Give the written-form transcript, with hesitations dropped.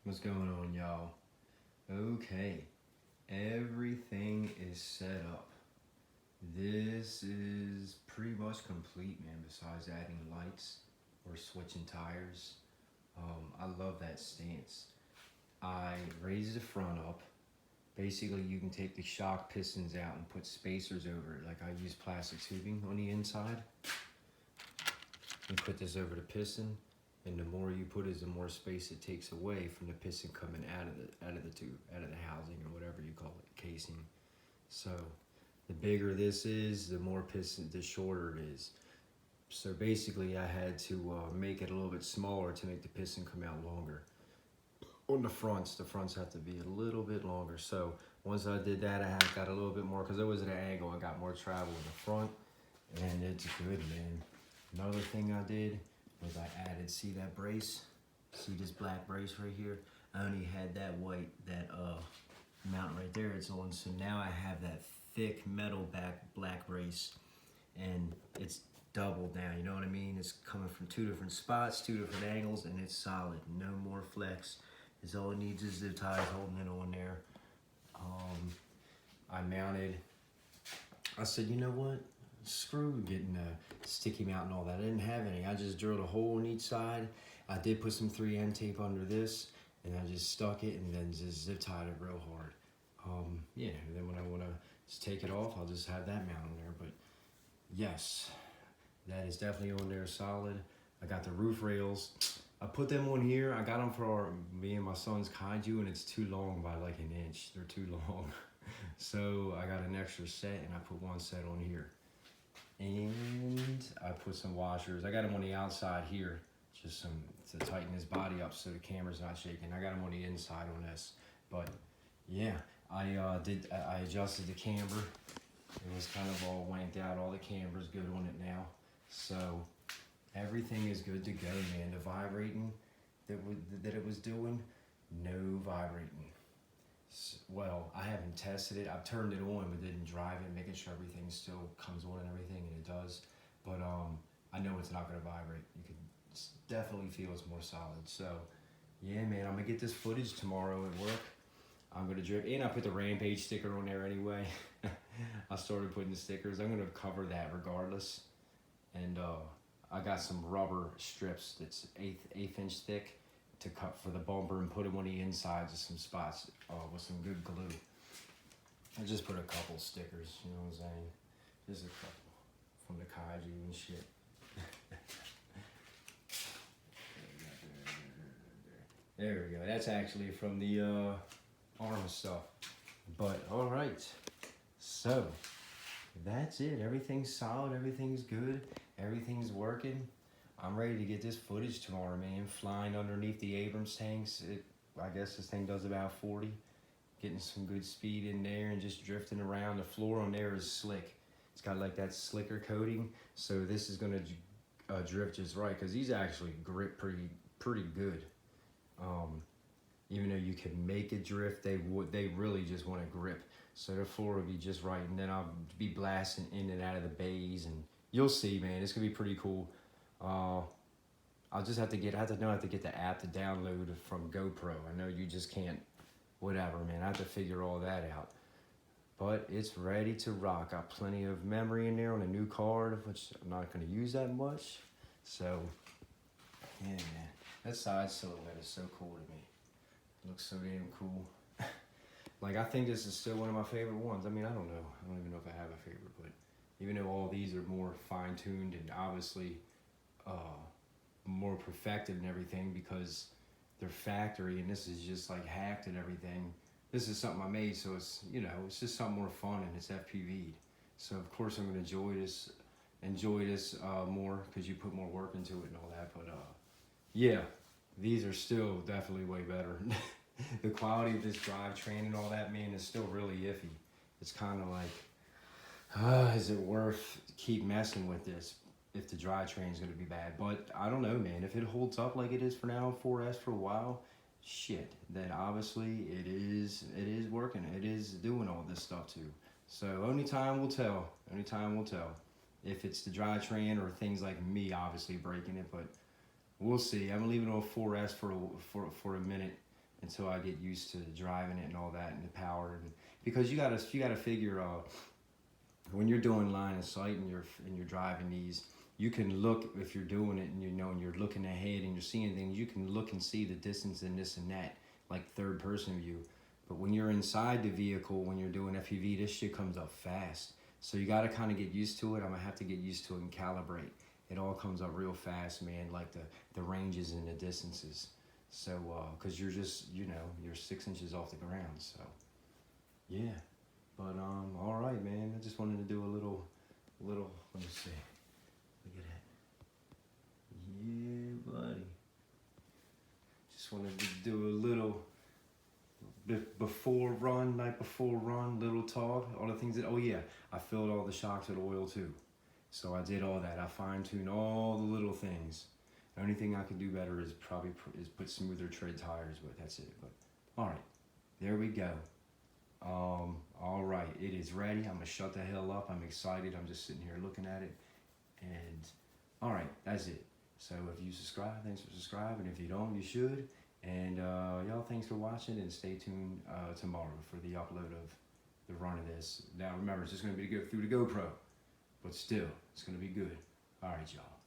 What's going on, y'all? Okay, everything is set up. This is pretty much complete, man, besides adding lights or switching tires. I love that stance. I raised the front up. Basically, you can take the shock pistons out and put spacers over it. Like I use plastic tubing on the inside. You put this over the piston, and the more you put is the more space it takes away from the piston coming out of the tube, out of the housing or whatever you call it, casing. So the bigger this is, the more piston, the shorter it is. So basically, I had to make it a little bit smaller to make the piston come out longer. On the fronts have to be a little bit longer. So once I did that, I got a little bit more, because it was at an angle, I got more travel in the front, and it's good, man. Another thing I did was I added, see that brace? See this black brace right here? I only had that white, that mount right there it's on, so now I have that thick metal black brace, and it's doubled now, you know what I mean? It's coming from two different spots, two different angles, and it's solid, no more flex. It's all it needs is zip ties holding it on there. I mounted, I said, you know what? Screw getting a sticky mount and all that. I didn't have any. I just drilled a hole on each side. I did put some 3M tape under this, and I just stuck it and then just zip tied it real hard. Yeah, and then when I want to just take it off, I'll just have that mount on there. But yes, that is definitely on there solid. I got the roof rails. I put them on here. I got them for me and my son's kaiju, and it's too long by like an inch. They're too long. So I got an extra set, and I put one set on here. And I put some washers. I got them on the outside here, just some to tighten his body up so the camera's not shaking. I got them on the inside on this. But yeah, I adjusted the camber. It was kind of all wanked out. All the camber's good on it now. So everything is good to go, man. The vibrating that it was doing, no vibrating. Well, I haven't tested it. I've turned it on but didn't drive it, making sure everything still comes on and everything, and it does. But I know it's not going to vibrate. You can definitely feel it's more solid. So yeah, man, I'm going to get this footage tomorrow at work. I'm going to drift, and I put the Rampage sticker on there anyway. I started putting the stickers. I'm going to cover that regardless. And I got some rubber strips that's eighth inch thick to cut for the bumper and put them on the insides of some spots with some good glue. I just put a couple stickers, you know what I'm saying? Just a couple from the kaiju and shit. There we go. That's actually from the arm stuff. But all right, so that's it. Everything's solid. Everything's good. Everything's working. I'm ready to get this footage tomorrow, man. Flying underneath the Abrams tanks. I guess this thing does about 40. Getting some good speed in there and just drifting around. The floor on there is slick. It's got like that slicker coating. So this is gonna drift just right, because these actually grip pretty good. Even though you can make it drift, they really just want to grip. So the floor will be just right, and then I'll be blasting in and out of the bays, and you'll see, man. It's gonna be pretty cool. I'll just have to get the app to download from GoPro. I know you just can't, whatever, man. I have to figure all that out. But it's ready to rock. Got plenty of memory in there on a new card, which I'm not going to use that much. So, yeah, man. That side silhouette is so cool to me. It looks so damn cool. Like, I think this is still one of my favorite ones. I mean, I don't know. I don't even know if I have a favorite, but even though all these are more fine-tuned and obviously more perfected and everything because they're factory, and this is just like hacked and everything. This is something I made, so it's, you know, it's just something more fun, and it's FPV'd. So of course I'm gonna enjoy this more, because you put more work into it and all that. But yeah, these are still definitely way better. The quality of this drivetrain and all that, man, is still really iffy. It's kind of like, is it worth keep messing with this if the drivetrain is going to be bad? But I don't know, man. If it holds up like it is for now, 4S for a while, shit, then obviously it is working. It is doing all this stuff too. So only time will tell. Only time will tell if it's the drivetrain or things like me obviously breaking it. But we'll see. I'm gonna leave it on 4S for a minute until I get used to driving it and all that and the power. And because you gotta figure when you're doing line of sight and you're driving these, you can look, if you're doing it and and you're looking ahead and you're seeing things, you can look and see the distance and this and that, like third person view. But when you're inside the vehicle, when you're doing FPV, this shit comes up fast. So you gotta kind of get used to it. I'm gonna have to get used to it and calibrate. It all comes up real fast, man, like the ranges and the distances. So, cause you're just, you're 6 inches off the ground, so yeah. But all right, man. I just wanted to do a little. Let me see. Look at that. Yeah, buddy. Just wanted to do a little night before run, little talk, all the things that. Oh yeah, I filled all the shocks with oil too. So I did all that. I fine-tuned all the little things. The only thing I could do better is probably put smoother tread tires, but that's it. But all right, there we go. All right, it is ready. I'm gonna shut the hell up. I'm excited. I'm just sitting here looking at it, and all right, that's it. So if you subscribe, thanks for subscribing. If you don't, you should. And y'all, thanks for watching, and stay tuned tomorrow for the upload of the run of this. Now remember, it's just gonna be to go through the GoPro, but still, it's gonna be good. All right, y'all.